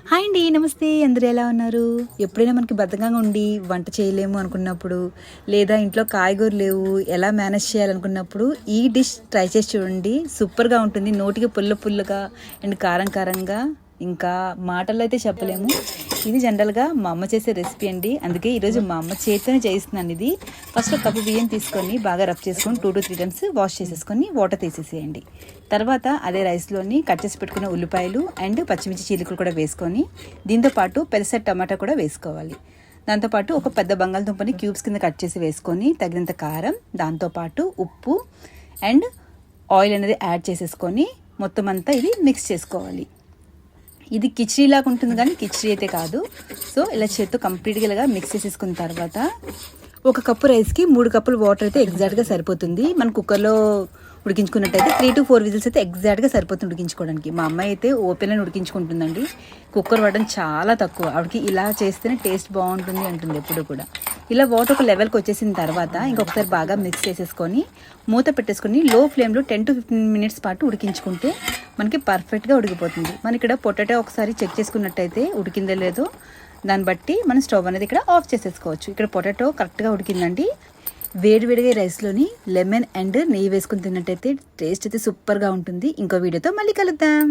Hi అండి, నమస్తే. అందరూ ఎలా ఉన్నారు? ఎప్పుడైనా మనకి బద్ధకంగా ఉండి వంట చేయలేము అనుకున్నప్పుడు, లేదా ఇంట్లో కాయగూరలు లేవు, ఎలా మేనేజ్ చేయాలనుకున్నప్పుడు ఈ డిష్ ట్రై చేసి చూడండి. సూపర్గా ఉంటుంది. నోటికి పుల్ల పుల్లగా అండ్ కారం కారంగా, ఇంకా మాటల్లో అయితే చెప్పలేము. ఇది జనరల్గా మా అమ్మ చేసే రెసిపీ అండి. అందుకే ఈరోజు మా అమ్మ చేతితోనే చేయిస్తున్నాను. ఇది ఫస్ట్ ఒక కప్పు బియ్యం తీసుకొని బాగా రబ్ చేసుకొని 2 to 3 times వాష్ చేసేసుకొని వాటర్ తీసేసేయండి. తర్వాత అదే రైస్లోని కట్ చేసి పెట్టుకున్న ఉల్లిపాయలు అండ్ పచ్చిమిర్చి చీలికలు కూడా వేసుకొని, దీంతోపాటు పెద్ద సైజ్ టమాటా కూడా వేసుకోవాలి. దాంతోపాటు ఒక పెద్ద బంగాళదుంపని క్యూబ్స్ కింద కట్ చేసి వేసుకొని, తగినంత కారం, దాంతోపాటు ఉప్పు అండ్ ఆయిల్ అనేది యాడ్ చేసేసుకొని మొత్తం అంతా ఇది మిక్స్ చేసుకోవాలి. ఇది కిచిడీ లాగా ఉంటుంది, కానీ కిచిడీ అయితే కాదు. సో ఇలా చేత్తో కంప్లీట్గా ఇలాగా మిక్స్ చేసేసుకున్న తర్వాత ఒక కప్పు రైస్కి 3 కప్పులు వాటర్ అయితే ఎగ్జాక్ట్గా సరిపోతుంది. మన కుక్కర్లో ఉడికించుకున్నట్టయితే 3 to 4 విజిల్స్ అయితే ఎగ్జాక్ట్గా సరిపోతుంది ఉడికించుకోవడానికి. మా అమ్మాయి అయితే ఓపెన్లో ఉడికించుకుంటుందండి. కుక్కర్ వాడడం చాలా తక్కువ. ఆవిడకి ఇలా చేస్తేనే టేస్ట్ బాగుంటుంది అంటుంది ఎప్పుడు కూడా. ఇలా వాటర్ ఒక లెవెల్కి వచ్చేసిన తర్వాత ఇంకొకసారి బాగా మిక్స్ చేసేసుకొని మూత పెట్టేసుకొని లో ఫ్లేమ్లో 10 to 15 minutes పాటు ఉడికించుకుంటే మనకి పర్ఫెక్ట్గా ఉడికిపోతుంది. మన ఇక్కడ పొటాటో ఒకసారి చెక్ చేసుకున్నట్టయితే ఉడికిందో లేదో దాన్ని బట్టి మనం స్టవ్ అనేది ఇక్కడ ఆఫ్ చేసేసుకోవచ్చు. ఇక్కడ పొటాటో కరెక్ట్గా ఉడికిందండి. వేడివేడిగా రైస్లోని లెమన్ అండ్ నెయ్యి వేసుకుని తిన్నట్టయితే టేస్ట్ అయితే సూపర్గా ఉంటుంది. ఇంకో వీడియోతో మళ్ళీ కలుద్దాం.